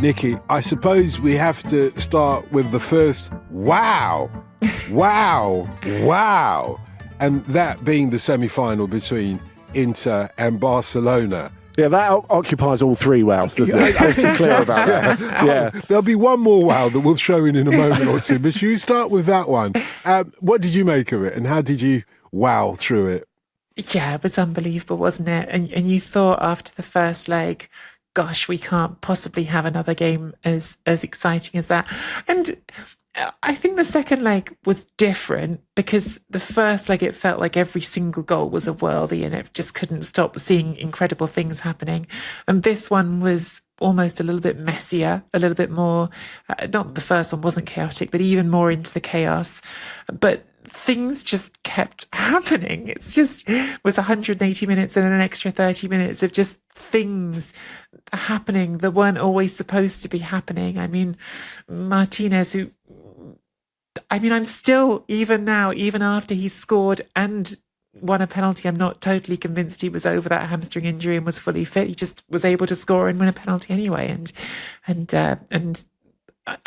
Nicky, I suppose we have to start with the first wow. Wow. Wow. And that being the semi-final between Inter and Barcelona. Yeah, that occupies all three wows, doesn't it? Let's be clear about that. Yeah. There'll be one more wow that we'll show in a moment or two, but should we start with that one? What did you make of it and how did you wow through it? Yeah, it was unbelievable, wasn't it? And you thought after the first leg, gosh, we can't possibly have another game as exciting as that. And I think the second leg was different because the first leg, it felt like every single goal was a worldie and it just couldn't stop seeing incredible things happening. And this one was almost a little bit messier, a little bit more, not the first one wasn't chaotic, but even more into the chaos. But things just kept happening. It was 180 minutes and an extra 30 minutes of just things happening that weren't always supposed to be happening. I mean, Martinez, I'm still, even now, even after he scored and won a penalty, I'm not totally convinced he was over that hamstring injury and was fully fit. He just was able to score and win a penalty anyway. And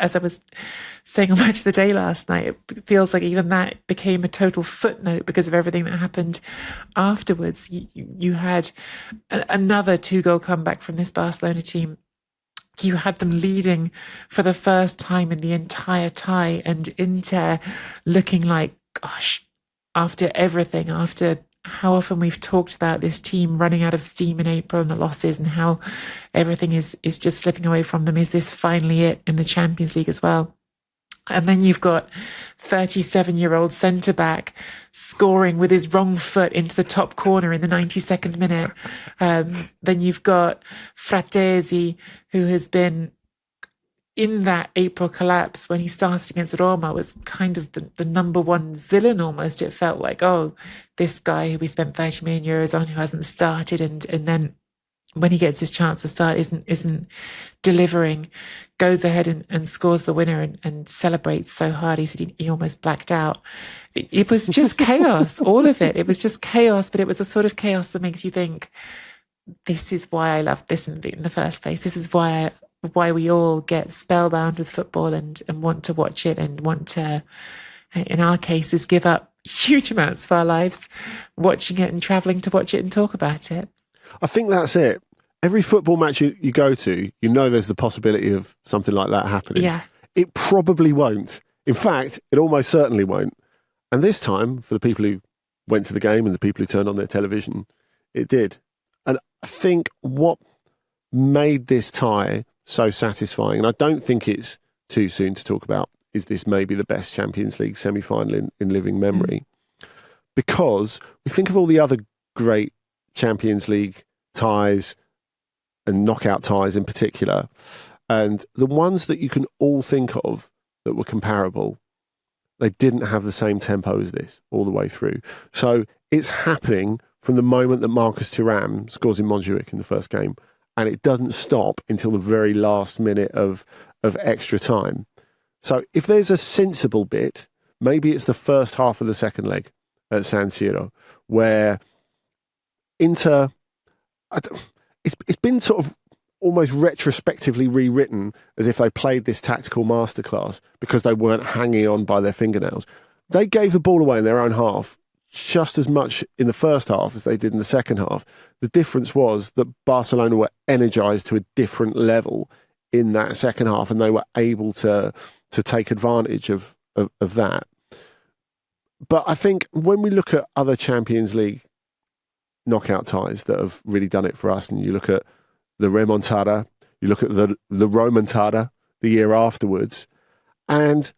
as I was saying on Match of the Day last night, it feels like even that became a total footnote because of everything that happened afterwards. You had another 2-goal comeback from this Barcelona team. You had them leading for the first time in the entire tie, and Inter looking like, gosh, after everything, after how often we've talked about this team running out of steam in April and the losses and how everything is just slipping away from them. Is this finally it in the Champions League as well? And then you've got 37-year-old centre-back scoring with his wrong foot into the top corner in the 92nd minute. Then you've got Fratesi, who has been in that April collapse when he started against Roma, was kind of the number one villain almost. It felt like, oh, this guy who we spent 30 million euros on who hasn't started, and then when he gets his chance to start isn't delivering, goes ahead and scores the winner and celebrates so hard. He said he almost blacked out. It was just chaos, all of it. It was just chaos, but it was the sort of chaos that makes you think, this is why I love this in the first place. This is why we all get spellbound with football and want to watch it and want to, in our cases, give up huge amounts of our lives watching it and travelling to watch it and talk about it. I think that's it. Every football match you go to, you know there's the possibility of something like that happening. Yeah. It probably won't. In fact, it almost certainly won't. And this time, for the people who went to the game and the people who turned on their television, it did. And I think what made this tie so satisfying, and I don't think it's too soon to talk about, is this maybe the best Champions League semi-final in living memory. Because we think of all the other great Champions League ties and knockout ties in particular, and the ones that you can all think of that were comparable, they didn't have the same tempo as this all the way through. So it's happening from the moment that Marcus Thuram scores in Montjuic in the first game, and it doesn't stop until the very last minute of extra time. So if there's a sensible bit, maybe it's the first half of the second leg at San Siro, where Inter, it's been sort of almost retrospectively rewritten as if they played this tactical masterclass because they weren't hanging on by their fingernails. They gave the ball away in their own half just as much in the first half as they did in the second half. The difference was that Barcelona were energised to a different level in that second half, and they were able to take advantage of that. But I think when we look at other Champions League knockout ties that have really done it for us, and you look at the remontada, you look at the Romontada the year afterwards, and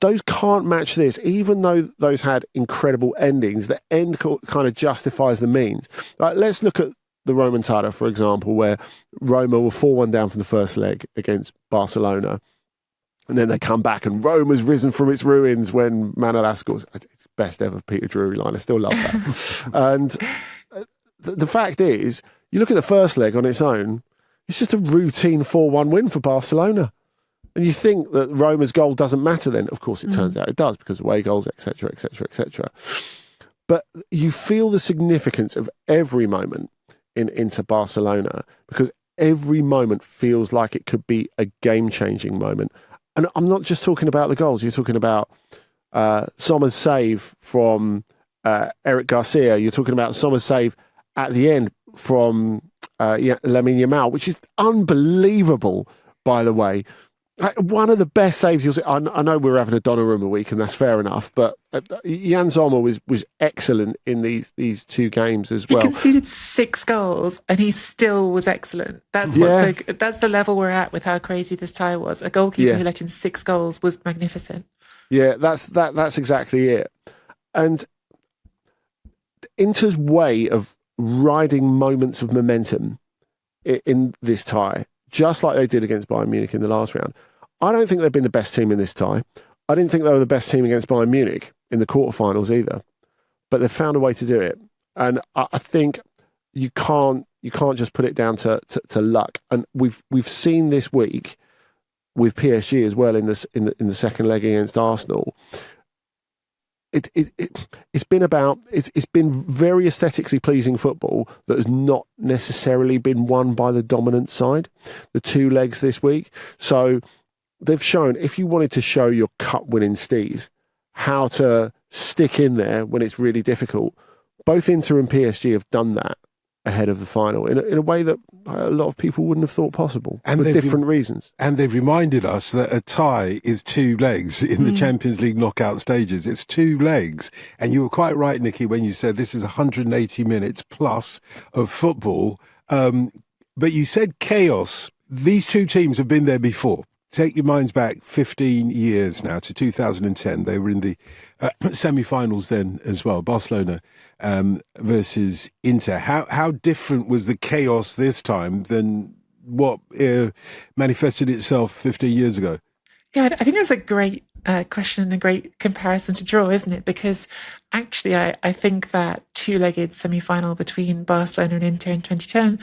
those can't match this, even though those had incredible endings. The end kind of justifies the means. Like, let's look at the Romontada, for example, where Roma were 4-1 down from the first leg against Barcelona, and then they come back and Rome has risen from its ruins when Manolas scores. It's best ever Peter Drury line. I still love that. And the fact is, you look at the first leg on its own, it's just a routine 4-1 win for Barcelona. And you think that Roma's goal doesn't matter then. Of course, it turns out it does, because away goals, etc., etc., etc. But you feel the significance of every moment in Inter Barcelona, because every moment feels like it could be a game-changing moment. And I'm not just talking about the goals. You're talking about Sommer's save from Eric Garcia. You're talking about Sommer's save at the end from Lamine Yamal, which is unbelievable, by the way. One of the best saves you'll see. I know we're having a Donnarumma week, and that's fair enough. But Jan Sommer was excellent in these two games as well. He conceded 6 goals, and he still was excellent. That's that's the level we're at with how crazy this tie was. A goalkeeper who let in 6 goals was magnificent. Yeah, that's exactly it. And Inter's way of riding moments of momentum in this tie, just like they did against Bayern Munich in the last round. I don't think they've been the best team in this tie. I didn't think they were the best team against Bayern Munich in the quarterfinals either. But they've found a way to do it. And I think you can't just put it down to luck. And we've seen this week with PSG as well in the second leg against Arsenal. It's been very aesthetically pleasing football that has not necessarily been won by the dominant side, the 2 legs this week. So they've shown, if you wanted to show your cup-winning stees how to stick in there when it's really difficult, both Inter and PSG have done that ahead of the final in a way that a lot of people wouldn't have thought possible, and for different reasons. And they've reminded us that a tie is 2 legs in the Champions League knockout stages. It's 2 legs. And you were quite right, Nicky, when you said this is 180 minutes plus of football. But you said chaos. These 2 teams have been there before. Take your minds back 15 years now to 2010. They were in the semi-finals then as well, Barcelona versus Inter. How different was the chaos this time than what manifested itself 15 years ago? Yeah, I think that's a great question and a great comparison to draw, isn't it? Because actually, I think that 2-legged semi-final between Barcelona and Inter in 2010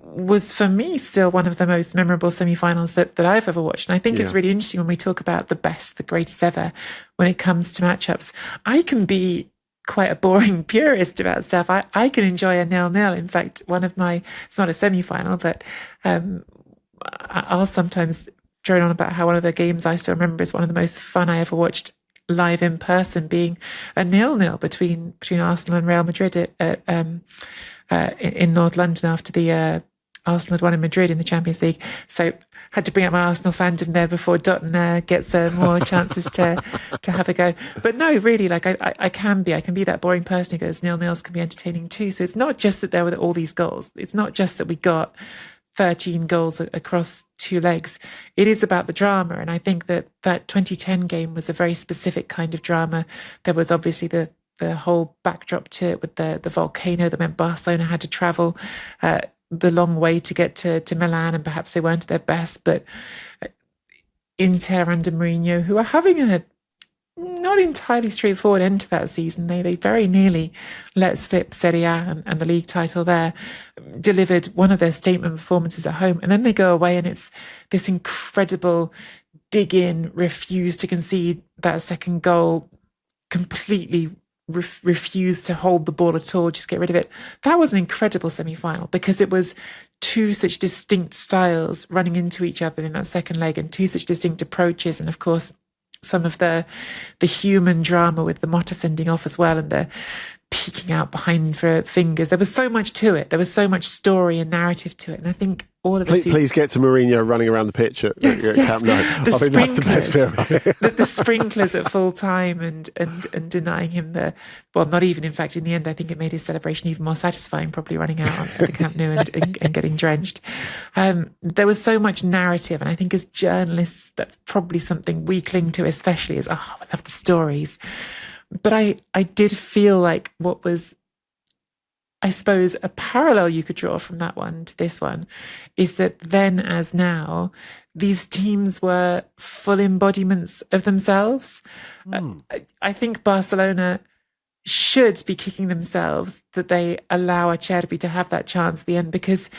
was, for me, still one of the most memorable semi-finals that I've ever watched. And I think it's really interesting when we talk about the best, the greatest ever, when it comes to matchups. I can be quite a boring purist about stuff. I can enjoy a 0-0. In fact, it's not a semi-final, but I'll sometimes drone on about how one of the games I still remember is one of the most fun I ever watched live in person, being a 0-0 between Arsenal and Real Madrid in North London after the Arsenal had won in Madrid in the Champions League. So had to bring up my Arsenal fandom there before Dotun gets more chances to have a go. But no, really, like I can be that boring person who goes 0-0s can be entertaining too. So it's not just that there were all these goals. It's not just that we got 13 goals across 2 legs. It is about the drama. And I think that 2010 game was a very specific kind of drama. There was obviously the whole backdrop to it with the volcano that meant Barcelona had to travel the long way to get to Milan, and perhaps they weren't at their best. But Inter under Mourinho, who are having a not entirely straightforward end to that season, they very nearly let slip Serie A and the league title there, delivered one of their statement performances at home, and then they go away and it's this incredible dig in, refuse to concede that second goal, completely refused to hold the ball at all, just get rid of it. That was an incredible semi-final because it was 2 such distinct styles running into each other in that second leg, and 2 such distinct approaches, and of course some of the human drama with the Motta sending off as well, and the peeking out behind for fingers. There was so much to it. There was so much story and narrative to it. And I think all of us... Please get to Mourinho running around the pitch at Camp Nou. I think that's the best bit. The sprinklers at full time and denying him not even, in fact, in the end, I think it made his celebration even more satisfying, probably running out at the Camp Nou and getting drenched. There was so much narrative. And I think as journalists, that's probably something we cling to, especially as, I love the stories. But I did feel like what was, I suppose, a parallel you could draw from that one to this one is that then as now, these teams were full embodiments of themselves. I think Barcelona should be kicking themselves that they allow Acerbi to have that chance at the end, because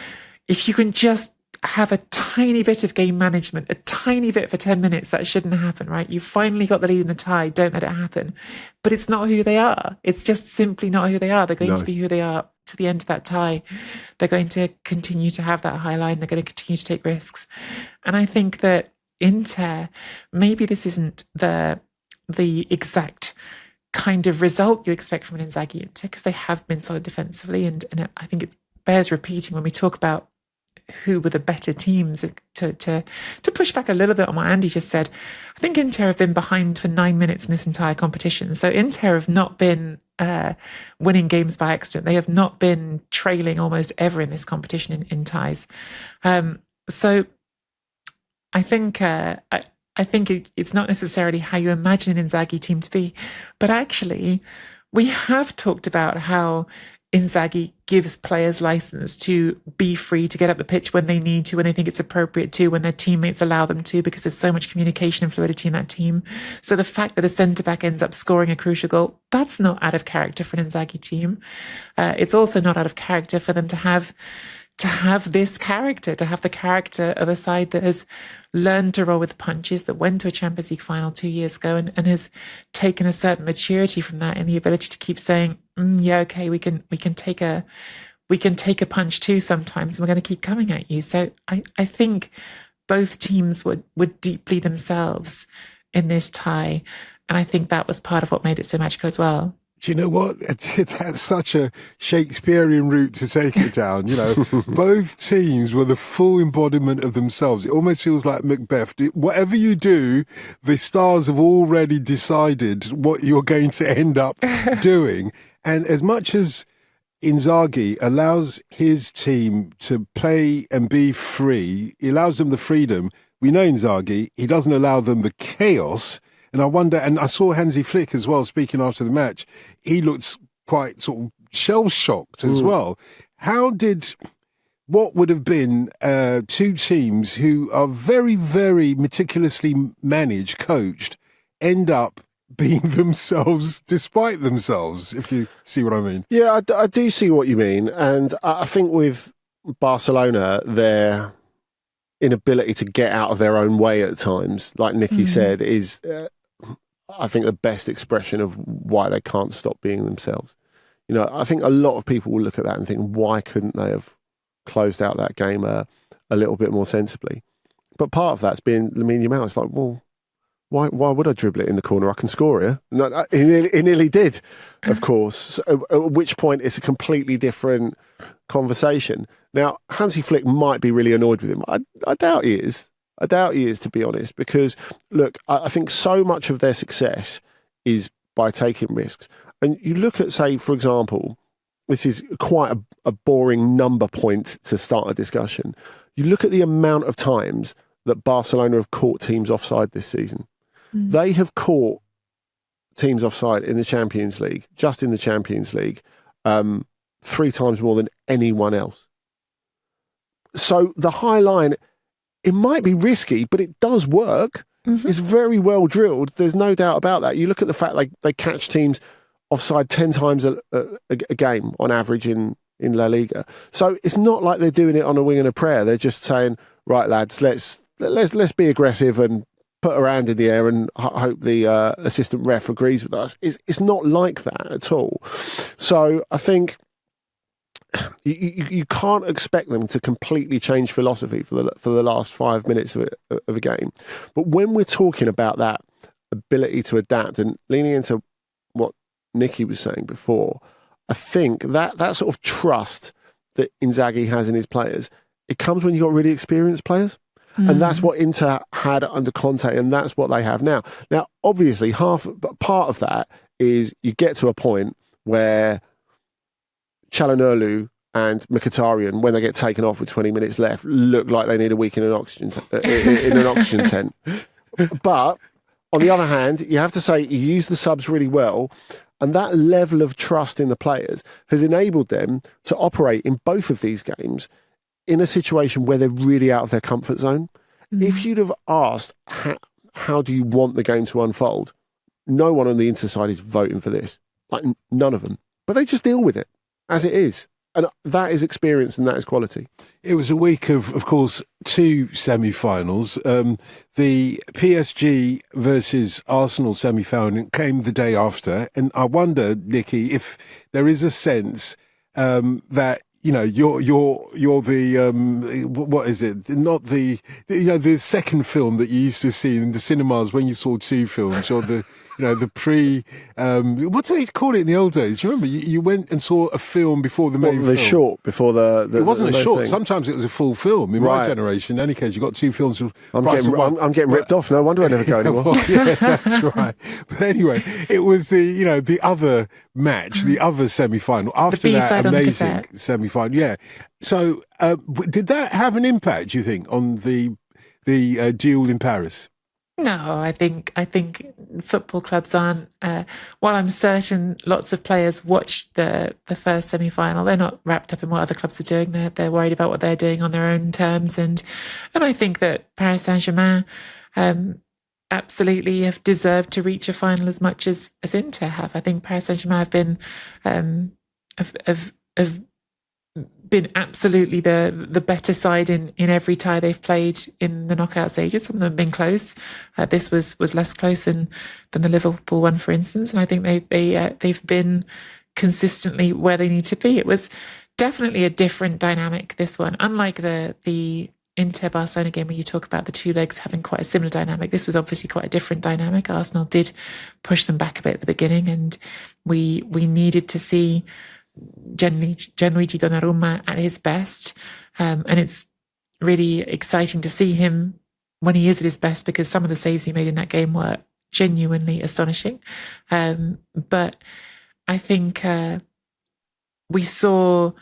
if you can just have a tiny bit of game management, a tiny bit for 10 minutes. That shouldn't happen, right? You finally got the lead in the tie. Don't let it happen. But it's not who they are. It's just simply not who they are. They're going to be who they are to the end of that tie. They're going to continue to have that high line. They're going to continue to take risks. And I think that Inter, maybe this isn't the exact kind of result you expect from an Inzaghi Inter, because they have been solid defensively. And I think it bears repeating when we talk about who were the better teams, to push back a little bit on what Andy just said. I think Inter have been behind for 9 minutes in this entire competition. So Inter have not been winning games by accident. They have not been trailing almost ever in this competition in ties. So I think it's not necessarily how you imagine an Inzaghi team to be, but actually we have talked about how Inzaghi gives players license to be free to get up the pitch when they need to, when they think it's appropriate to, when their teammates allow them to, because there's so much communication and fluidity in that team. So the fact that a centre-back ends up scoring a crucial goal, that's not out of character for an Inzaghi team. It's also not out of character for them to have this character, to have the character of a side that has learned to roll with punches, that went to a Champions League final 2 years ago and has taken a certain maturity from that, and the ability to keep saying, yeah, okay, we can take a punch too sometimes, and we're going to keep coming at you. So I think both teams were deeply themselves in this tie, and I think that was part of what made it so magical as well. Do you know what? That's such a Shakespearean route to take it down. You know, both teams were the full embodiment of themselves. It almost feels like Macbeth. Whatever you do, the stars have already decided what you're going to end up doing. And as much as Inzaghi allows his team to play and be free, he allows them the freedom. We know Inzaghi, he doesn't allow them the chaos. And I wonder, and I saw Hansi Flick as well speaking after the match. He looked quite sort of shell-shocked as well. What would have been two teams who are very, very meticulously managed, coached, end up being themselves despite themselves, if you see what I mean? Yeah, I do see what you mean. And I think with Barcelona, their inability to get out of their own way at times, like Nicky said, is... I think the best expression of why they can't stop being themselves. You know, I think a lot of people will look at that and think, why couldn't they have closed out that game a little bit more sensibly? But part of that's being Lamine Yamal. It's like, well, why would I dribble it in the corner? I can score here. No, he nearly did, of course, at which point it's a completely different conversation. Now, Hansi Flick might be really annoyed with him. I doubt he is. I doubt he is, to be honest, because, look, I think so much of their success is by taking risks. And you look at, say, for example, this is quite a boring number point to start a discussion. You look at the amount of times that Barcelona have caught teams offside this season. They have caught teams offside in the Champions League, just in the Champions League, 3 times more than anyone else. So the high line... It might be risky, but it does work. It's very well drilled. There's no doubt about that. You look at the fact they catch teams offside 10 times a game on average in La Liga. So it's not like they're doing it on a wing and a prayer. They're just saying, right, lads, let's be aggressive and put a hand in the air and hope the assistant ref agrees with us. It's not like that at all. So I think... You can't expect them to completely change philosophy for the last 5 minutes of a game. But when we're talking about that ability to adapt and leaning into what Nicky was saying before, I think that sort of trust that Inzaghi has in his players, it comes when you've got really experienced players. And that's what Inter had under Conte, and that's what they have now. Now, obviously, part of that is you get to a point where Çalhanoğlu and Mkhitaryan, when they get taken off with 20 minutes left, look like they need a week in an oxygen tent. But on the other hand, you have to say you use the subs really well, and that level of trust in the players has enabled them to operate in both of these games in a situation where they're really out of their comfort zone. If you'd have asked, how do you want the game to unfold? No one on the Inter side is voting for this. Like, none of them. But they just deal with it as it is. And that is experience and that is quality. It was a week of course, two semi-finals. The PSG versus Arsenal semi-final came the day after. And I wonder, Nicky, if there is a sense that, you're the, what is it? Not the, the second film that you used to see in the cinemas when you saw two films, or the, the what do they call it in the old days? Do you remember? You went and saw a film before the main film. The short, before the it wasn't a short. thing. Sometimes it was a full film. In my generation, in any case, you got two films. I'm getting ripped off. No wonder I never go anymore. Well, yeah, that's right. But anyway, it was the other match, the other semi-final after that amazing semi-final. Yeah. So did that have an impact, do you think, on the duel in Paris? No, I think football clubs aren't. While I'm certain lots of players watched the first semi-final, they're not wrapped up in what other clubs are doing. They're worried about what they're doing on their own terms, and I think that Paris Saint-Germain absolutely have deserved to reach a final as much as Inter have. I think Paris Saint-Germain have been have been absolutely the better side in every tie they've played in the knockout stages. Some of them have been close. This was less close than the Liverpool one, for instance. And I think they've been consistently where they need to be. It was definitely a different dynamic, this one. Unlike the Inter Barcelona game where you talk about the two legs having quite a similar dynamic, this was obviously quite a different dynamic. Arsenal did push them back a bit at the beginning, and we needed to see Gianluigi Donnarumma at his best, and it's really exciting to see him when he is at his best, because some of the saves he made in that game were genuinely astonishing. But I think we saw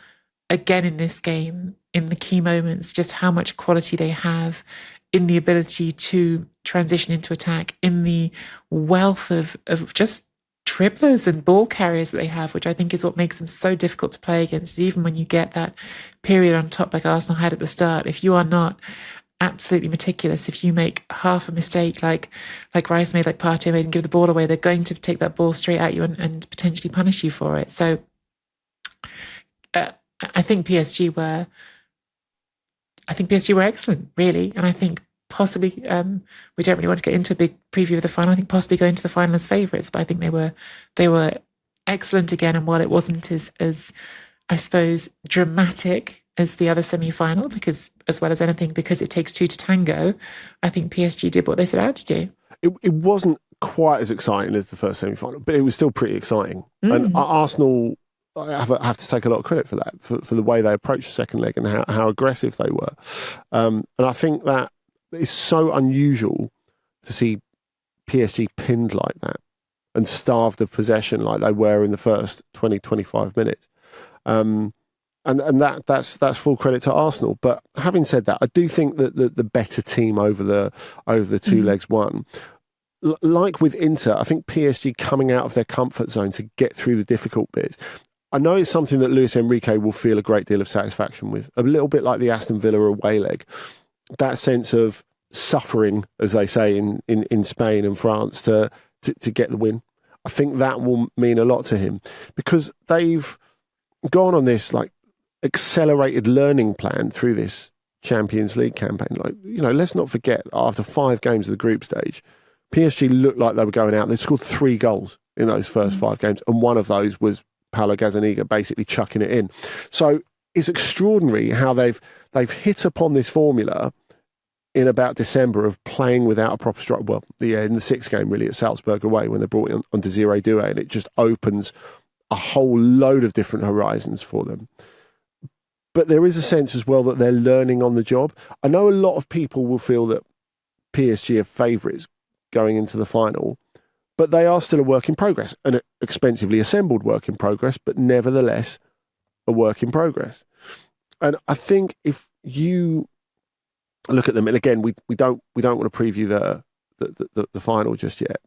again in this game, in the key moments, just how much quality they have in the ability to transition into attack, in the wealth of just dribblers and ball carriers that they have, which I think is what makes them so difficult to play against. Even when you get that period on top like Arsenal had at the start, if you are not absolutely meticulous, if you make half a mistake like Rice made, like Partey made, and give the ball away, they're going to take that ball straight at you and potentially punish you for it. So I think PSG were excellent, really, and I think possibly, we don't really want to get into a big preview of the final. I think possibly going to the final as favourites, but I think they were excellent again. And while it wasn't as I suppose dramatic as the other semi-final, because as well as anything, because it takes two to tango, I think PSG did what they set out to do. It wasn't quite as exciting as the first semi-final, but it was still pretty exciting. And Arsenal, I have to take a lot of credit for that, for the way they approached the second leg and how aggressive they were. And I think that it's so unusual to see PSG pinned like that and starved of possession like they were in the first 20, 25 minutes. And that's full credit to Arsenal. But having said that, I do think that the better team over the two legs won. Like with Inter, I think PSG coming out of their comfort zone to get through the difficult bits. I know it's something that Luis Enrique will feel a great deal of satisfaction with, a little bit like the Aston Villa away leg. That sense of suffering, as they say in Spain and France, to get the win. I think that will mean a lot to him, because they've gone on this like accelerated learning plan through this Champions League campaign. Like, let's not forget, after 5 games of the group stage, PSG looked like they were going out. They scored 3 goals in those first 5 games, and one of those was Paulo Gazzaniga basically chucking it in. So it's extraordinary how they've hit upon this formula in about December of playing without a proper structure. Well, in the 6th game, really, at Salzburg away, when they brought it on Desiree Doué, and it just opens a whole load of different horizons for them. But there is a sense as well that they're learning on the job. I know a lot of people will feel that PSG are favourites going into the final, but they are still a work in progress, an expensively assembled work in progress, but nevertheless a work in progress. And I think if you look at them, and again, we don't want to preview the final just yet,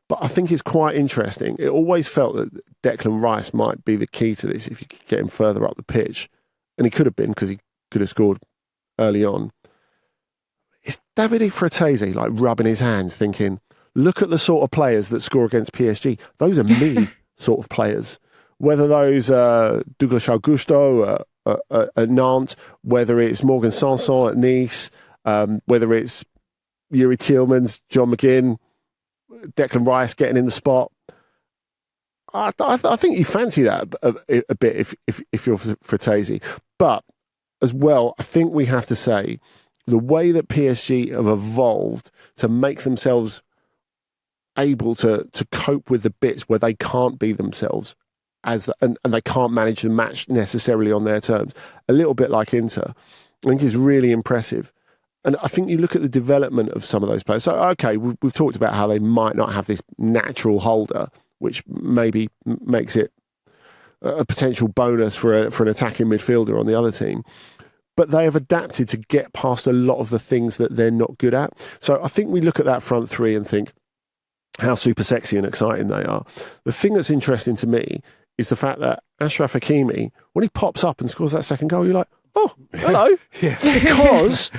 but I think it's quite interesting. It always felt that Declan Rice might be the key to this if you could get him further up the pitch, and he could have been, because he could have scored early on. It's Davide Fratesi like rubbing his hands, thinking, "Look at the sort of players that score against PSG. Those are me sort of players." whether those Douglas Augusto at Nantes, whether it's Morgan Sanson at Nice, whether it's Yuri Tielemans, John McGinn, Declan Rice getting in the spot. I think you fancy that a bit if you're Fratesi. But as well, I think we have to say the way that PSG have evolved to make themselves able to cope with the bits where they can't be themselves and they can't manage the match necessarily on their terms, a little bit like Inter, I think is really impressive. And I think you look at the development of some of those players. So, okay, we've talked about how they might not have this natural holder, which maybe makes it a potential bonus for an attacking midfielder on the other team. But they have adapted to get past a lot of the things that they're not good at. So I think we look at that front three and think how super sexy and exciting they are. The thing that's interesting to me is the fact that Achraf Hakimi, when he pops up and scores that second goal, you're like, oh, hello. Yes. Because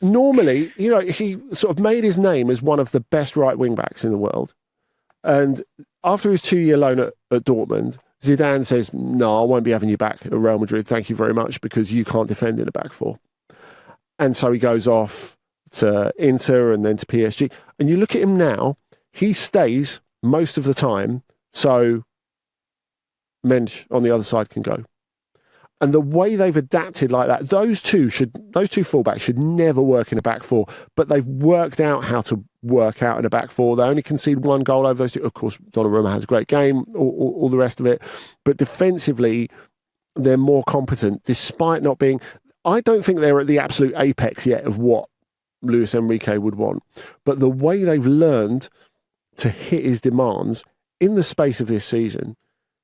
normally, he sort of made his name as one of the best right wing backs in the world. And after his 2-year loan at Dortmund, Zidane says, no, I won't be having you back at Real Madrid. Thank you very much, because you can't defend in a back four. And so he goes off to Inter and then to PSG. And you look at him now, he stays most of the time. So Mensch on the other side can go. And the way they've adapted like that, those two fullbacks should never work in a back four, but they've worked out how to work out in a back four. They only concede one goal over those two. Of course, Donnarumma has a great game, all the rest of it. But defensively, they're more competent, despite not being... I don't think they're at the absolute apex yet of what Luis Enrique would want. But the way they've learned to hit his demands in the space of this season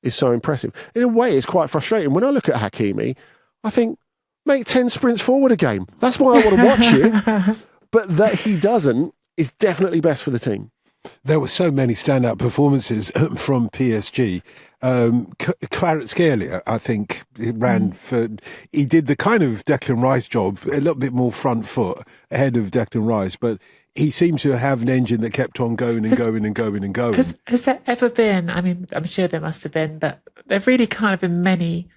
is so impressive. In a way, it's quite frustrating. When I look at Hakimi, I think, make 10 sprints forward a game. That's why I want to watch you. But that he doesn't is definitely best for the team. There were so many standout performances from PSG. Kvaratskhelia, I think, he did the kind of Declan Rice job, a little bit more front foot ahead of Declan Rice, but he seemed to have an engine that kept on going and going and going and going. Has there ever been, I mean, I'm sure there must have been, but there've really kind of been many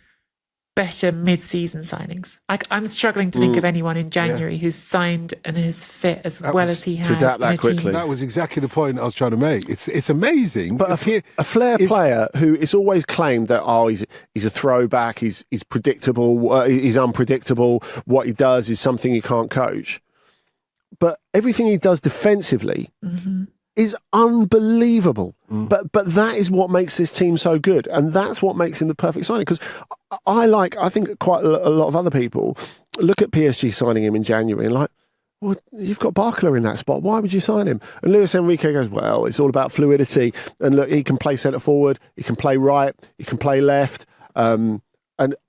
better mid-season signings. I'm struggling to think of anyone in January who's signed and is fit as well as he has. To adapt that quickly. Team. That was exactly the point I was trying to make. It's amazing. But a flair player who is always claimed that, he's a throwback, he's predictable, he's unpredictable, what he does is something you can't coach. But everything he does defensively is unbelievable. But that is what makes this team so good. And that's what makes him the perfect signing. Because I think quite a lot of other people look at PSG signing him in January and like, well, you've got Barcola in that spot. Why would you sign him? And Luis Enrique goes, well, it's all about fluidity. And look, he can play centre forward, he can play right, he can play left. And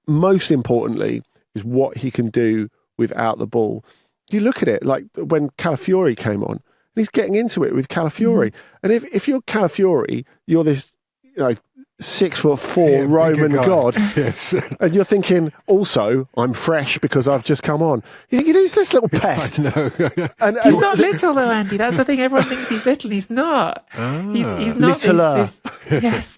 most importantly is what he can do without the ball. You look at it like when Calafiori came on, and he's getting into it with Calafiori. And if you're Calafiori, you're this, 6'4" Roman god. Yes. And you're thinking, also, I'm fresh because I've just come on. You think, who's this little pest? No. He's not little though, Andy. That's the thing. Everyone thinks he's little. He's not. He's not. This, yes.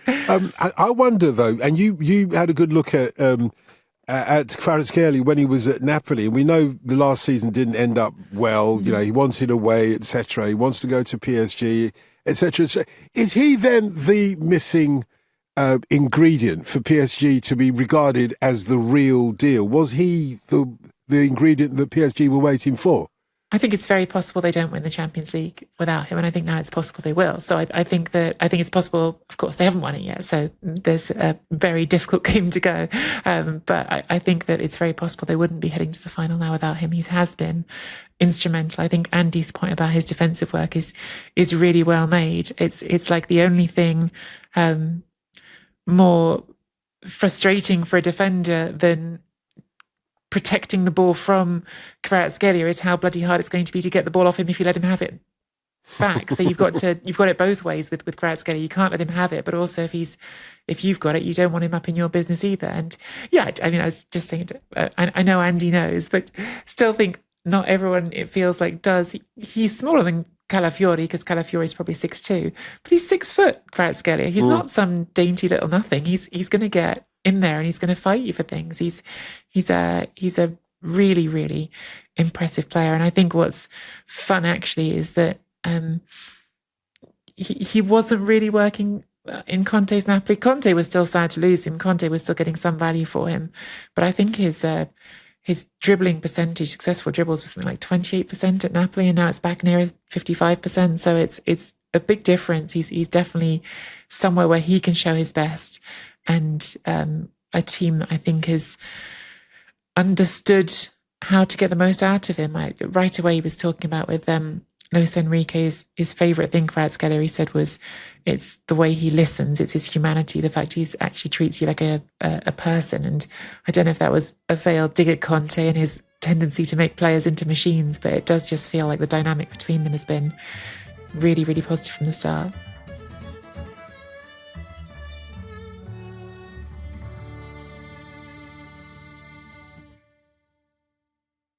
I wonder though, and you had a good look at Kvaratskhelia when he was at Napoli, and we know the last season didn't end up well. He wanted away, etc. He wants to go to PSG, etc. Is he then the missing ingredient for PSG to be regarded as the real deal? Was he the ingredient that PSG were waiting for? I think it's very possible they don't win the Champions League without him, and I think now it's possible they will. So I think it's possible. Of course, they haven't won it yet, so there's a very difficult game to go. But I think that it's very possible they wouldn't be heading to the final now without him. He has been instrumental. I think Andy's point about his defensive work is really well made. It's like the only thing more frustrating for a defender than protecting the ball from Kvaratskhelia is how bloody hard it's going to be to get the ball off him if you let him have it back. So you've got it both ways with Kvaratskhelia. You can't let him have it, but also if you've got it, you don't want him up in your business either. And yeah, I mean, I was just thinking, I know Andy knows, but still think not everyone, it feels like, does. He's smaller than Calafiori, because Calafiori is probably 6'2", but he's 6 foot, Kvaratskhelia. He's not some dainty little nothing. He's going to get in there and he's going to fight you for things. He's a really, really impressive player. And I think what's fun actually is that he wasn't really working in Conte's Napoli. Conte was still sad to lose him. Conte was still getting some value for him. But I think his dribbling percentage, successful dribbles, was something like 28% at Napoli, and now it's back near 55%. So it's a big difference. He's definitely somewhere where he can show his best, and a team that I think has understood how to get the most out of him. Right away, he was talking about with Luis Enrique, his favourite thing, Kvaratskhelia, he said, was it's the way he listens, it's his humanity, the fact he actually treats you like a person. And I don't know if that was a veiled dig at Conte and his tendency to make players into machines, but it does just feel like the dynamic between them has been really, really positive from the start.